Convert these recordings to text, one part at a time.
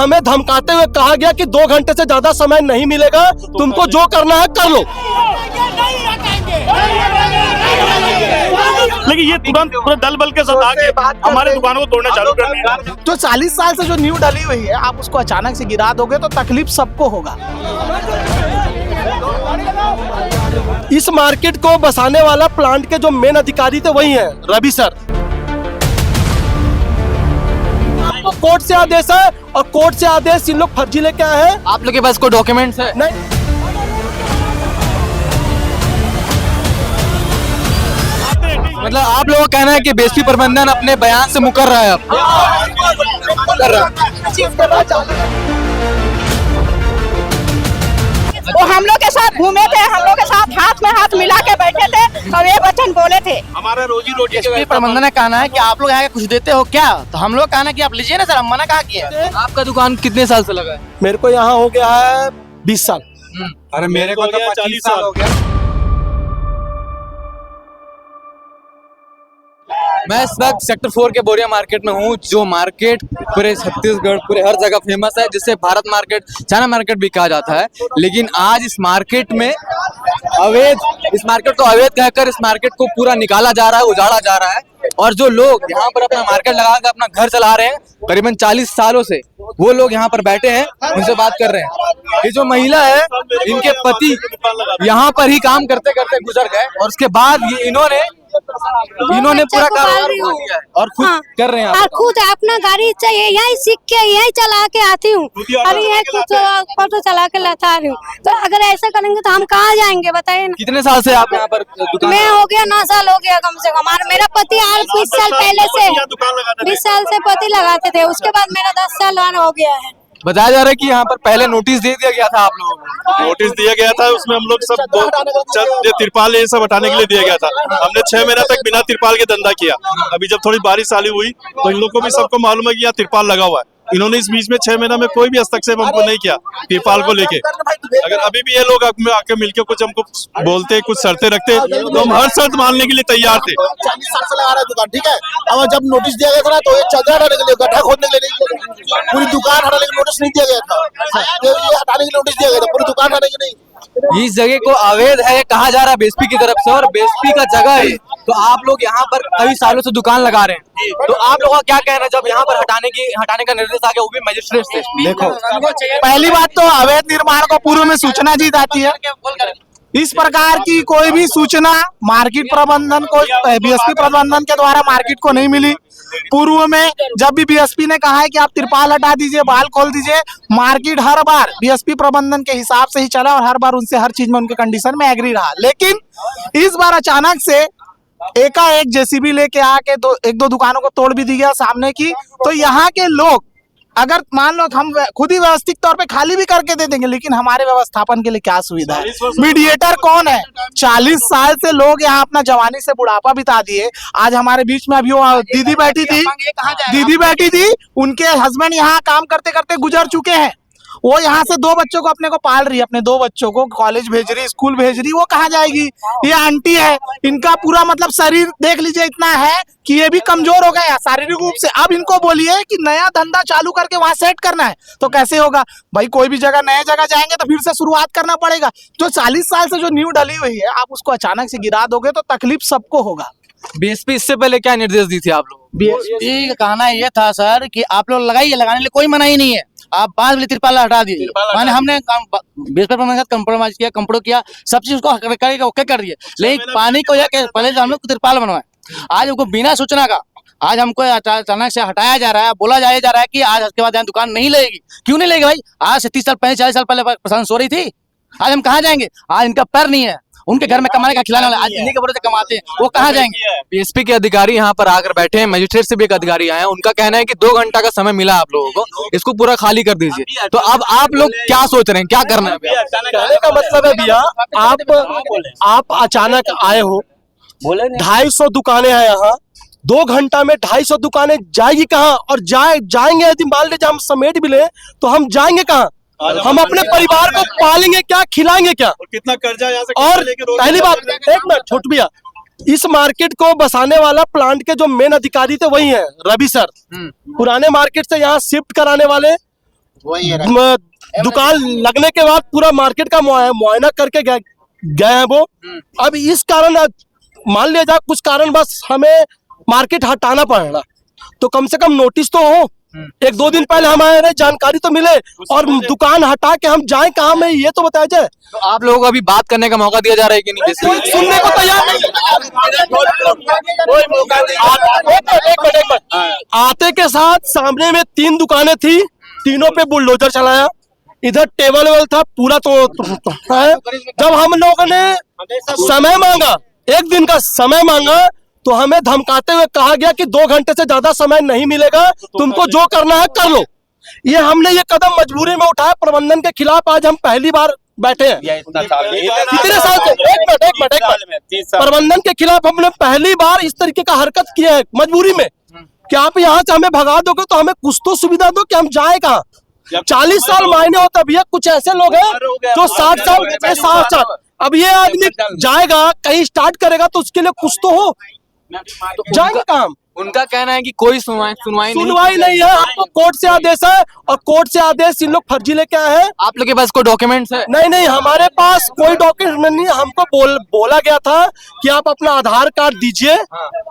हमें धमकाते हुए कहा गया कि 2 घंटे से ज्यादा समय नहीं मिलेगा, तुमको जो करना है कर लो। लेकिन ये तुरंत पूरे दल बल के साथ आके हमारे दुकानों को तोड़ना चालू कर दिया। जो 40 साल से जो नींव डली हुई है, आप उसको अचानक से गिरा दोगे तो तकलीफ सबको होगा। इस मार्केट को बसाने वाला प्लांट के जो मेन अधिकारी थे वही हैं रवि सर। कोर्ट से आदेश है और कोर्ट से आदेश इन लोग फर्जी लेके आए हैं। आप लोग के पास कोई डॉक्यूमेंट्स है? नहीं, मतलब आप लोगों का कहना है कि बीएसपी प्रबंधन अपने बयान से मुकर रहा है। वो हम लोग के साथ घूमे थे, हम लोग के साथ हाथ में हाथ मिला के बैठे थे और ये वचन बोले थे। हमारा रोजी रोटी बीएसपी प्रबंधन का कहना है कि आप लोग आगे कुछ देते हो क्या, तो हम लोग कहना है कि आप लीजिए ना सर, हम मना कहा किया। आपका दुकान कितने साल से लगा है? मेरे को यहाँ हो गया है 20 साल। अरे मेरे को तो 40 साल हो गया। मैं इस वक्त सेक्टर 4 के बोरिया मार्केट में हूँ, जो मार्केट पूरे छत्तीसगढ़ पूरे हर जगह फेमस है, जिसे भारत मार्केट, चाइना मार्केट भी कहा जाता है। लेकिन आज इस मार्केट में इस मार्केट को अवैध कहकर इस मार्केट को पूरा निकाला जा रहा है, उजाड़ा जा रहा है। और जो लोग यहाँ पर अपना मार्केट लगाकर अपना घर चला रहे हैं करीबन 40 सालों से, वो लोग यहाँ पर बैठे हैं, उनसे बात कर रहे हैं। ये जो महिला है, इनके पति यहाँ पर ही काम करते करते गुजर गए और उसके बाद ये इन्होंने पूरा कारोबार उठा लिया है और खुद कर रहे हैं। और खुद अपना गाड़ी चाहिए, यही सीख के यही चला के आती हूँ और यही कुछ फोटो चला के लाता रही हूँ। तो अगर ऐसा करेंगे तो हम कहाँ जाएंगे बताइए ना। कितने साल से आप यहाँ पर दुकान? मैं हो गया 9 साल हो गया कम से कम। और मेरा पति 20 साल पहले से 20 साल से पति लगाते थे, उसके बाद मेरा 10 साल हो गया है। बताया जा रहा है कि यहाँ पर पहले नोटिस दे दिया गया था आप लोगों को। नोटिस दिया गया था, उसमें हम लोग सब ये तिरपाल ये सब हटाने के लिए दिया गया था। हमने 6 महीना तक बिना तिरपाल के धंधा किया। अभी जब थोड़ी बारिश चालू हुई तो इन लोग को भी सबको मालूम है कि यहाँ तिरपाल लगा हुआ है। इन्होंने इस बीच में 6 महीना में कोई भी हस्तक्षेप हमको नहीं किया तिरपाल को लेके। अगर अभी भी ये लोग आके मिलके कुछ हमको बोलते, कुछ शर्तें रखते तो हम हर शर्त मानने के लिए तैयार थे। 40 साल से लगा रहा है दुकान, ठीक है। अब जब नोटिस दिया गया था ना, तो ये चादर हटाने के लिए, गड्ढा खोदने के लिए नहीं, पूरी दुकान हटाने के नोटिस नहीं दिया गया था। ये हटाने के नोटिस दिया गया था, पूरी दुकान हटाने के नहीं। इस जगह को अवैध है कहा जा रहा है बीएसपी की तरफ से, और बीएसपी का जगह है तो आप लोग यहाँ पर कई सालों से दुकान लगा रहे हैं, तो आप लोगों का क्या कहना है जब यहाँ पर हटाने का निर्देश आ गया, वो भी मजिस्ट्रेट से? देखो, पहली बात तो अवैध निर्माण को पूर्व में सूचना दी जाती है। इस प्रकार की कोई भी सूचना मार्केट प्रबंधन को, बीएसपी प्रबंधन के द्वारा मार्केट को नहीं मिली। पूर्व में जब भी बीएसपी ने कहा है कि आप तिरपाल हटा दीजिए, बाल खोल दीजिए, मार्केट हर बार बीएसपी प्रबंधन के हिसाब से ही चला और हर बार उनसे हर चीज में उनके कंडीशन में एग्री रहा। लेकिन इस बार अचानक से एकाएक जेसीबी लेके आके एक दो दुकानों को तोड़ भी दी गया सामने की। तो यहाँ के लोग अगर मान लो हम खुद ही व्यवस्थित तौर पे खाली भी करके दे देंगे, लेकिन हमारे व्यवस्थापन के लिए क्या सुविधा है? मीडिएटर कौन है? 40 साल से लोग यहाँ अपना जवानी से बुढ़ापा बिता दिए। आज हमारे बीच में अभी वो दीदी बैठी थी, उनके हस्बैंड यहाँ काम करते करते गुजर चुके हैं। वो यहाँ से 2 बच्चों को अपने को पाल रही है, अपने 2 बच्चों को कॉलेज भेज रही, स्कूल भेज रही, वो कहाँ जाएगी? ये आंटी है, इनका पूरा मतलब शरीर देख लीजिए इतना है कि ये भी कमजोर हो गया शारीरिक रूप से। अब इनको बोलिए कि नया धंधा चालू करके वहां सेट करना है तो कैसे होगा भाई? कोई भी जगह नए जगह जाएंगे तो फिर से शुरुआत करना पड़ेगा। जो 40 साल से जो नींव डली हुई है, आप उसको अचानक से गिरा दोगे तो तकलीफ सबको होगा। बीएसपी इससे पहले क्या निर्देश दी थी आप लोग? बीएसपी का कहना ये था सर कि आप लोग लगाइए, लगाने के लिए कोई मना ही नहीं है। आप 5 बजे तिरपाल हटा दिए, माने हमने बीएसपी प्रबंधन के साथ कंप्रोमाइज किया, कंप्रो किया, सब चीज उसको ओके कर दिए। लेकिन पानी को पहले हम लोग तिरपाल बनवाए, आज उनको बिना सूचना का आज हमको अचानक से हटाया जा रहा है। बोला जा रहा है कि आज उसके बाद दुकान नहीं लगेगी। क्यों नहीं लगेगी भाई? आज से 30 साल पहले 40 साल पहले प्रशासन सो रही थी, आज हम कहाँ जाएंगे? आज इनका पैर नहीं है, उनके घर में कमाने का खिलाने वाला, आज इन्हीं के भरोसे कमाते हैं, वो कहाँ जाएंगे? बीएसपी के अधिकारी यहाँ पर आकर बैठे हैं, मजिस्ट्रेट से भी एक अधिकारी आए हैं, उनका कहना है कि 2 घंटा का समय मिला आप लोगों को, इसको पूरा खाली कर दीजिए। तो अब आप लोग क्या सोच रहे हैं, क्या करना है? कहने का मतलब है भैया, आप अचानक आए हो, 250 दुकानें हैं यहाँ, 2 घंटा में 250 दुकानें जाएगी कहाँ? और जाएंगे यदि मान लीजिए हम समेट भी ले तो हम जाएंगे कहाँ? हम अपने परिवार को पालेंगे क्या, खिलाएंगे क्या? और कितना कर्जा यहाँ से? और पहली बात, एक मिनट छोट भैया, इस मार्केट को बसाने वाला प्लांट के जो मेन अधिकारी थे वही हैं रवि सर। पुराने मार्केट से यहाँ शिफ्ट कराने वाले दुकान लगने के बाद पूरा मार्केट का मुआयना करके गए हैं वो। अब इस कारण मान लिया जाए कुछ कारण बस हमें मार्केट हटाना पड़ेगा, तो कम से कम नोटिस तो हो, 1-2 दिन पहले हमारे जानकारी तो मिले, और दुकान हटा के हम जाएं कहाँ में ये तो बताया जाए। तो आप लोगों को अभी बात करने का मौका दिया जा रहा है कि नहीं? कोई सुनने को तैयार नहीं। एक मिनट आते के साथ सामने में 3 दुकानें थी, तीनों पे बुलडोजर चलाया, इधर टेबल वेल था पूरा तो है। जब हम लोगों ने समय मांगा, 1 दिन का समय मांगा, तो हमें धमकाते हुए कहा गया कि 2 घंटे से ज्यादा समय नहीं मिलेगा, तुमको जो करना है कर लो। ये हमने ये कदम मजबूरी में उठाया, प्रबंधन के खिलाफ आज हम पहली बार बैठे हैं इतने साल से। एक मिनट प्रबंधन के खिलाफ हमने पहली बार इस तरीके का हरकत किया है मजबूरी में, कि आप यहाँ से हमें भगा दोगे तो हमें कुछ तो सुविधा दो कि हम जाए कहाँ। 40 साल मायने होता भैया, कुछ ऐसे लोग हैं जो 60 साल, अब ये आदमी जाएगा कहीं स्टार्ट करेगा तो उसके लिए कुछ तो हो, जाएगा काम। उनका कहना है कि कोई सुनवाई नहीं है, आपको कोर्ट से आदेश है, और कोर्ट से आदेश इन लोग फर्जी लेके आए हैं। आप लोग के पास कोई डॉक्यूमेंट्स है? नहीं, हमारे पास कोई डॉक्यूमेंट नहीं। हमको बोला गया था कि आप अपना आधार कार्ड दीजिए,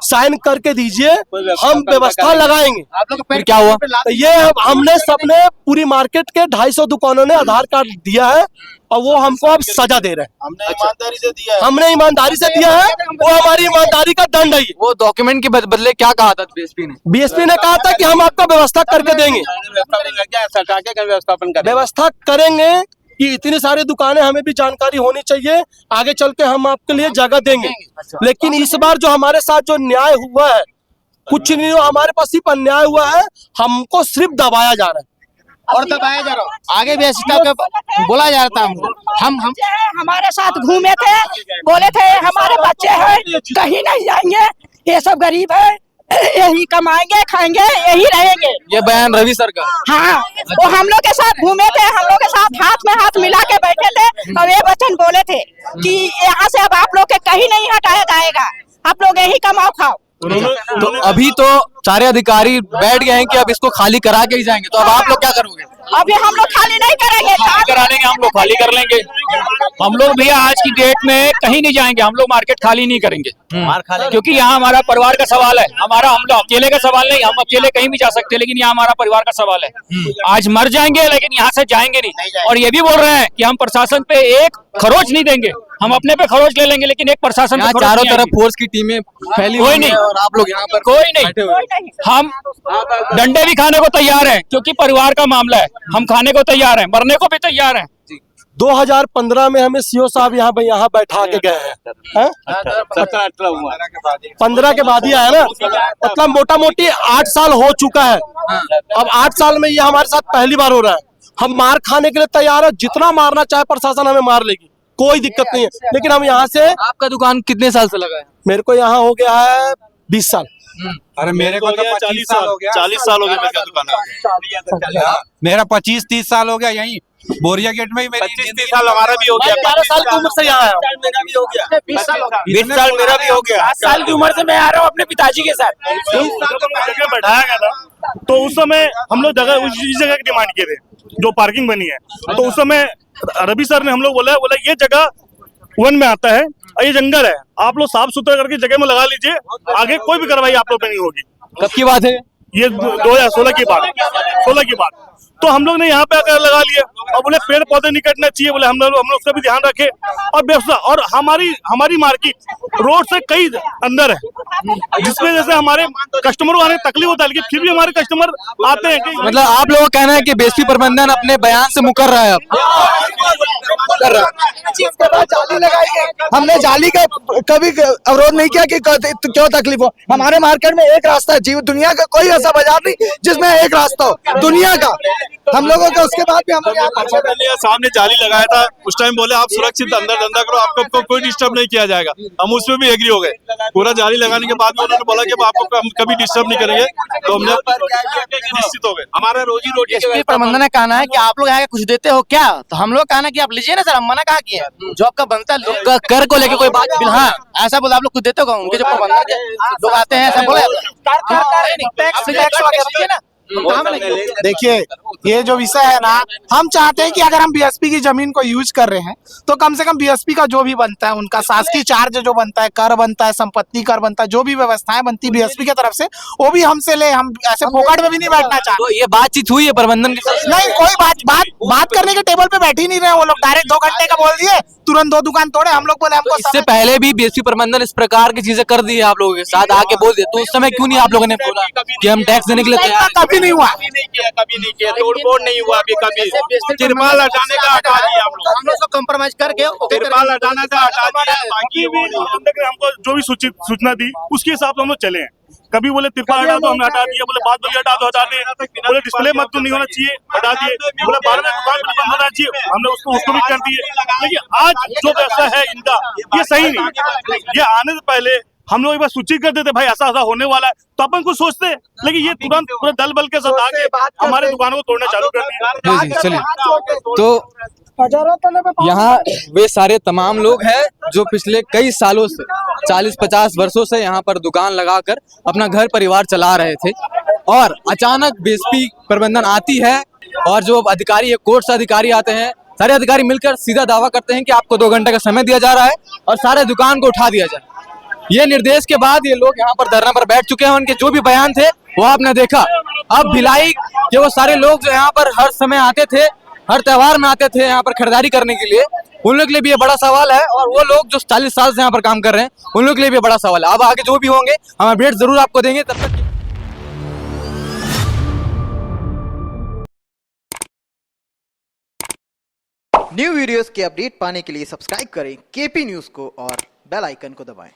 साइन करके दीजिए, हम व्यवस्था लगाएंगे। फिर क्या हुआ? तो ये हमने सबने पूरी मार्केट के 250 दुकानों ने आधार कार्ड दिया है, और वो हमको अब सजा दे रहे हैं। हमने ईमानदारी से दिया है, वो हमारी ईमानदारी का दंड है। वो डॉक्यूमेंट के बदले क्या कहा था बीएसपी ने? बीएसपी ने कहा था कि हम आपका व्यवस्था करके देंगे, व्यवस्था करेंगे कि इतनी सारी दुकानें, हमें भी जानकारी होनी चाहिए, आगे चल के हम आपके लिए जगह देंगे। लेकिन इस बार जो हमारे साथ जो न्याय हुआ है, कुछ नहीं हमारे पास सिर्फ अन्याय हुआ है, हमको सिर्फ दबाया जा रहा है और दबाया जा रहा है। आगे भी ऐसी टाइप का बोला जा रहा था। हम हमारे साथ घूमे थे, बोले थे हमारे बच्चे हैं कहीं नहीं जाएंगे, ये सब गरीब है, यही कमाएंगे खाएंगे यही रहेंगे। ये बयान रवि सर का? हाँ, वो हम लोग के साथ घूमे थे, हम लोग के साथ हाथ में हाथ मिला के बैठे थे, और ये वचन बोले थे कि यहाँ से अब आप लोग के कहीं नहीं हटाया जाएगा, आप लोग यही कमाओ खाओ। तो अभी तो सारे अधिकारी बैठ गए हैं कि अब इसको खाली करा के ही जाएंगे, तो अब आप लोग क्या करोगे? अभी हम लोग खाली नहीं करेंगे, करा देंगे, हम लोग खाली कर लेंगे। हम लोग भैया आज की डेट में कहीं नहीं जाएंगे, हम लोग मार्केट खाली नहीं करेंगे, क्योंकि यहाँ हमारा परिवार का सवाल है। हम लोग अकेले का सवाल नहीं, हम अकेले कहीं भी जा सकते हैं, लेकिन यहाँ हमारा परिवार का सवाल है। आज मर जाएंगे लेकिन यहाँ से जाएंगे नहीं। और ये भी बोल रहे हैं कि हम प्रशासन पे एक खरोच नहीं देंगे, हम अपने पे खरोच ले लेंगे, लेकिन एक प्रशासन पे चारों तरफ फोर्स की टीमें फैली हुई नहीं, और आप लोग यहाँ पर कोई नहीं। हम डंडे भी खाने को तैयार हैं, क्योंकि परिवार का मामला है, हम खाने को तैयार हैं, मरने को भी तैयार हैं। 2015 में हमें सीओ साहब यहाँ बैठा के गए हैं, 15 के बाद ही आया ना, मतलब मोटा मोटी 8 साल हो चुका है। अब 8 साल में ये हमारे साथ पहली बार हो रहा है। हम मार खाने के लिए तैयार है, जितना मारना चाहे प्रशासन हमें मार लेगी, कोई दिक्कत नहीं है। लेकिन हम यहाँ से, आपका दुकान कितने साल से लगा है? मेरे को यहाँ हो गया है 20 साल। अरे मेरे को तो 40 साल हो गया, 40 साल हो गया मेरे दुकान। मेरा 25-30 साल हो गया यहीं बोरिया गेट में ही। मेरी 25-30 साल हमारा भी हो गया, 12 साल की उम्र से यहाँ आया, 20 साल मेरा भी हो गया। 7 साल की उम्र से मैं आ रहा हूँ अपने पिताजी के साथ। जगह बैठाया गया था, तो उस समय हम लोग उस जगह की डिमांड किए थे जो पार्किंग बनी है। तो उस समय रवि सर ने हम लोग बोला ये जगह वन में आता है और ये जंगल है, आप लोग साफ सुथरा करके जगह में लगा लीजिए, आगे कोई भी कार्रवाई आप लोग पे नहीं होगी। कब की बात है ये? 2016 की बात, 16 की बात। तो हम लोग ने यहाँ पे आकर लगा लिए, और बोले पेड़ पौधे नहीं कटना चाहिए, बोले हम लोग उसका भी ध्यान रखे। और व्यवस्था, और हमारी मार्केट रोड से कई अंदर है, जिसमें जैसे हमारे कस्टमरों आने तकलीफ होता है, लेकिन फिर भी हमारे कस्टमर आते हैं। मतलब आप लोगों का कहना है कि बीएसपी प्रबंधन अपने बयान से मुकर रहा है? जाली लगाई, हमने जाली का कभी अवरोध नहीं किया कि क्यों तकलीफ हो। हमारे मार्केट में एक रास्ता है, जीव दुनिया का कोई ऐसा बाजार नहीं जिसमें एक रास्ता हो दुनिया का। हम लोगों का उसके बाद भी हम सामने जाली लगाया था, उस टाइम बोले आप सुरक्षित अंदर धंधा करो, आपको कोई डिस्टर्ब नहीं किया जाएगा। हम उसमें भी एग्री हो गए। पूरा जाली लगाने के बाद में उन्होंने बोला कि आपको हम कभी डिस्टर्ब नहीं करेंगे, तो हमने निश्चित हो गए। हमारा रोजी रोटी प्रबंधन ने कहना है कि आप लोग आगे कुछ देते हो क्या, तो हम लोग कहना कि आप लीजिए ना सर, हम मना कहा किया, जो आपका बनता है कर को लेके कोई बात। हाँ ऐसा बोला, आप लोग कुछ देते हो? उनके जो प्रबंधन के लोग आते हैं ऐसा बोले, देखिए ये जो विषय है ना, हम चाहते हैं कि अगर हम बीएसपी की जमीन को यूज कर रहे हैं तो कम से कम बीएसपी का जो भी बनता है, उनका शासकीय चार्ज जो बनता है, कर बनता है, संपत्ति कर बनता है, जो भी व्यवस्थाएं बनती है बीएसपी की तरफ से, वो भी हमसे ले। हम ऐसे फोकट में भी नहीं बैठना चाहते। तो ये बातचीत हुई है प्रबंधन के साथ? नहीं, कोई बात करने के टेबल पे बैठ ही नहीं रहे वो लोग। डायरेक्ट 2 घंटे का बोल दिए, तुरंत 2 दुकान तोड़े। हम लोग बोले हमको इससे पहले भी बीएसपी प्रबंधन इस प्रकार की चीजें कर दी है आप लोगों के साथ, आके बोल दिया, तो उस समय क्यों नहीं आप लोगों ने बोला कि हम टैक्स देने के लिए तैयार? कभी नहीं हुआ, कभी नहीं किया, तोड़फोड़ नहीं हुआ अभी कभी। तिरपाल हटाने का हटा दिया हम लोग कॉम्प्रोमाइज करके तिरपाल हटाने का हटा दिया, बाकी वो प्रबंधक ने हमको जो भी सूचना दी उसके हिसाब से हम लोग चले हैं। कभी बोले तिरपाल हटा दो, हमने हटा दिया। बोले बात बल्कि हटा दो, हटा दिए। बोले डिस्प्ले मत तो नहीं होना चाहिए, हटा दिए। बोले 12वें दुकान पर बंद होना चाहिए, हमने उसको भी कर दिए। लेकिन आज जो व्यवस्था है इनका, ये सही नहीं। ये आने से पहले हम लोग एक बार सूचित कर देते, भाई ऐसा ऐसा होने वाला है, तो अपन कुछ सोचते। लेकिन ये तुरंत पूरे दल बल के साथ आके हमारे दुकानों को तोड़ना चालू कर दिया। जी चलिए, तो यहाँ वे सारे तमाम लोग हैं जो पिछले कई सालों से 40-50 वर्षों से यहाँ पर दुकान लगाकर अपना घर परिवार चला रहे थे, और अचानक बीएसपी प्रबंधन आती है और जो अधिकारी है, कोर्ट से अधिकारी आते हैं, सारे अधिकारी मिलकर सीधा दावा करते हैं कि आपको 2 घंटे का समय दिया जा रहा है और सारे दुकान को उठा दिया जाए। ये निर्देश के बाद ये लोग यहाँ पर धरना पर बैठ चुके हैं। उनके जो भी बयान थे वो आपने देखा। अब भिलाई के वो सारे लोग जो यहाँ पर हर समय आते थे, हर त्योहार में आते थे यहाँ पर खरीदारी करने के लिए, उन लोग के लिए भी ये बड़ा सवाल है। और वो लोग जो 40 साल से यहाँ पर काम कर रहे हैं, उन लोग के लिए भी बड़ा सवाल है। अब आगे जो भी होंगे हम अपडेट जरूर आपको देंगे। तब तक न्यू वीडियोस के अपडेट पाने के लिए सब्सक्राइब करें केपी न्यूज को और बेल आइकन को दबाएं।